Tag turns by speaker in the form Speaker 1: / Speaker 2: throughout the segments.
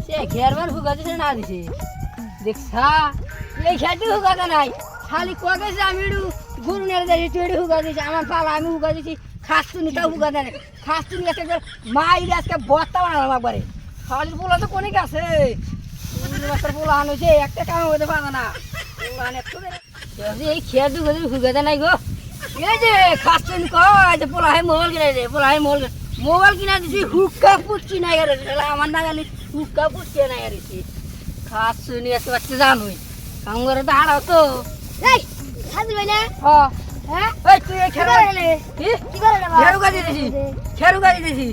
Speaker 1: সে ঘেরবার হুকা দিছে না দিছে দেখছা এই খেতে হুকা দে নাই খালি কগেছে আমি একটু গরু নেড়ে দিয়েছি তুই একটু হুকা দিয়েছি আমার পালা আমি হুকা দিয়েছি খাসতুনি তাও হুকা দেয় খাসতুনি একটা মাইরে আজকে বস্তা বানালাম একবারে খালি পোলা তো কোনে গেছে পোলা আনুছে একটা কাম হতে পারে না এই খেয়ার দু হুকা দেয় নাই গো এই যে খাসতুনি কয় যে পোলা হয় মোবাইল কিনে দে পোলা হয় মোবাইল কিনা দিছি হুক্কা পুচ্ছি নাই গেছে আমার না গেলে হুক্কা পুচ্ছি নাই গেছি খাস শুনি এত বাচ্চা জানুই কাম করে তো হারাও তো
Speaker 2: এই খাবি না
Speaker 1: হ্যাঁ এই তুই খেরো গেলে
Speaker 2: কি করে রে
Speaker 1: খেরো গাড়ি দিছি খেরো গাড়ি দিছি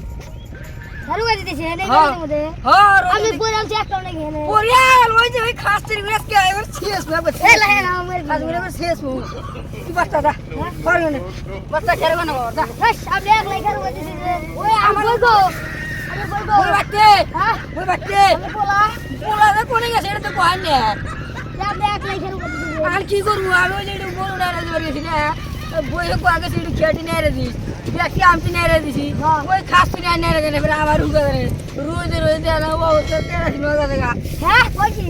Speaker 2: ঝাড়ু গাড়ি দিছে না গাড়ির মধ্যে আমি বললাম যে একটা নেই এখানে
Speaker 1: ওরিয়াল ওই যে ওই খাস তুই আজকে এবার শেষ হবে
Speaker 2: এই লাগে না আমার
Speaker 1: খাস করে এবার শেষ হো কি বাচ্চা দা পারো না বাচ্চা খেরো না বাবা দা
Speaker 2: এই সামনে এক লাগে ঝাড়ু গাড়ি দিছে ওই আমার বলবো
Speaker 1: ওই বাচ্চা
Speaker 2: হ্যাঁ
Speaker 1: ওই বাচ্চা
Speaker 2: বলা
Speaker 1: পোলা না কোনে গেছে এটা তো কয় না
Speaker 2: সামনে এক লাগে ঝাড়ু গাড়ি দিছে
Speaker 1: আর কি করবো আমি ওই যে একটু গরু ডালা দিয়ে গেছি না বই হোক আগে একটু খেয়াটি নেড়ে দিস দেখি আমি নেড়ে দিছি ওই খাস তুই নেড়ে দেনে ফেলে আমার হুকা দেনে রোজ রোজ দেনা ও তো তেরা দিন হয়ে গেছে গা
Speaker 2: হ্যাঁ কইছি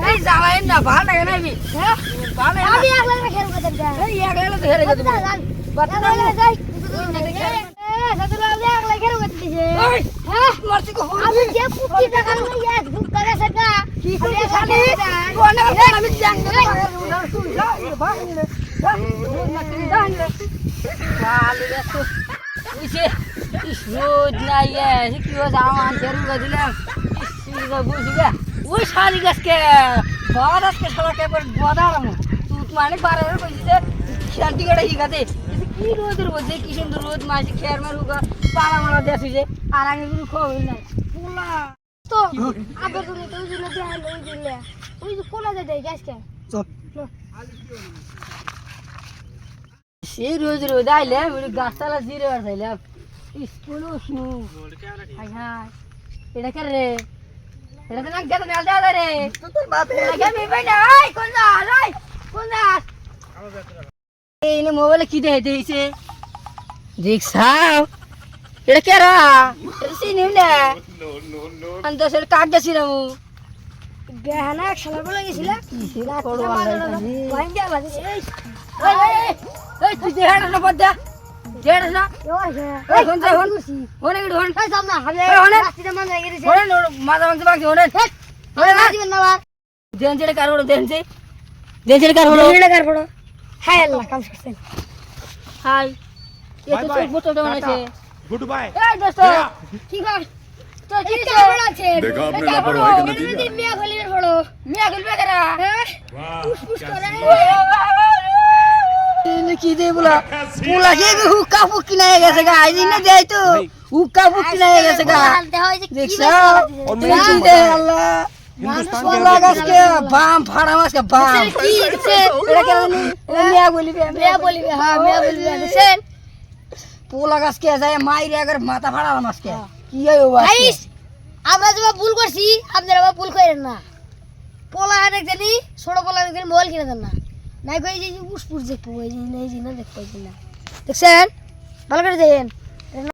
Speaker 1: এই জ্বালাই না ভালো লাগে না
Speaker 2: হ্যাঁ
Speaker 1: ভালো
Speaker 2: আমি এক লাগে ঝাড়ু গাড়ি দিছে
Speaker 1: এই এক গেলে তো হেরে গেছে
Speaker 2: বাচ্চা লাগে যাই সাথে লাগে এক লাগে ঝাড়ু গাড়ি দিছে হ্যাঁ
Speaker 1: মারছি কো
Speaker 2: আমি যে পুটি টাকা লইয়া ধুক করে সেটা
Speaker 1: কি করে খালি কোনে আমি জাং দে তুই যা ভাই রে ভালো রে তো ইসে রোজ নাই কি হচ্ছে আমার খেরুকা দিলাম বুঝি গে ওই শাড়ি গাছকে বাবা গাছকে সবাইকে বদালাম তুই মানে বারে কইছি যে শান্তি কাটা হিগাতে কি রোদের মধ্যে কি সুন্দর রোদ মাসি খেয়ার মারুকা পালা মারা দেছি যে আর আমি কোনো খবর নাই পোলা
Speaker 2: তো আবার তুমি তো ওই জন্য দেখাল ওই জন্য ওই যে কোলা যায় দেয় গ্যাসকে
Speaker 1: চল সেই রোজ রোদ আইলে গাছতলা জিরে বাড়াইলাম স্কুলও শু হাই হাই এটা কে রে এটা তো নাক গেল মেল দেওয়া রে তোর বাপে আমি ভাই না আই কোন যা আই কোন যা এই নে মোবাইলে কি দেখাইতে হইছে দেখছাও এটা কে রা এটা চিনিম না আমি তো আসলে কাক গেছিলাম
Speaker 2: বেহানা এক শালা বলে গেছিল
Speaker 1: এই তুই দেখাড় না পদ্দা দেখাড় না এই হন যা হন হনে গড় হন
Speaker 2: এই সামনে হাবে
Speaker 1: হনে
Speaker 2: রাস্তাতে মান হয়ে গেছে
Speaker 1: হনে মাথা মাংস বাকি হনে
Speaker 2: হনে না দিবেন না বার
Speaker 1: দেন জেড়ে কার হলো দেন জেড়ে কার হলো
Speaker 2: দিলে কার পড়ো হাই আল্লাহ কাম করছেন
Speaker 1: হাই এত তো ফটো দাও আছে
Speaker 3: गुड बाय
Speaker 1: এই দোস্ত
Speaker 2: কি কর তো কি
Speaker 1: খবর
Speaker 2: আছে
Speaker 4: देखा आपने लापरवाही का नतीजा
Speaker 2: মিয়া খলির পড়ো
Speaker 1: মিয়া গলবে করা
Speaker 2: পুষ করে
Speaker 1: কি দে বলা পোলা কে হুক্কা ফুকি না গেছে গা আইদিন না দেই তো হুক্কা ফুকি না গেছে গা
Speaker 2: আনতে হয় যে
Speaker 1: দেখছো কি দে আল্লাহ পোলা গাছকে বাম ফাড়া মাছকে বাম
Speaker 2: কি দিছে
Speaker 1: এটা কেন মিয়া বলিবে
Speaker 2: মিয়া বলিবে হ্যাঁ মিয়া বলিবে দেখছেন
Speaker 1: পোলা গাছকে যায় মাইরে আগে মাথা ফাড়া মাছকে কি হইব
Speaker 2: গাইস আমরা যে ভুল করছি আপনারা ভুল করেন না পোলা হাতে জানি ছোট পোলা হাতে মোবাইল কিনে দেন না নাই কই যে পুষ পুষ দেখবো এই যে না দেখবো না দেখছেন ভালো করে দেখেন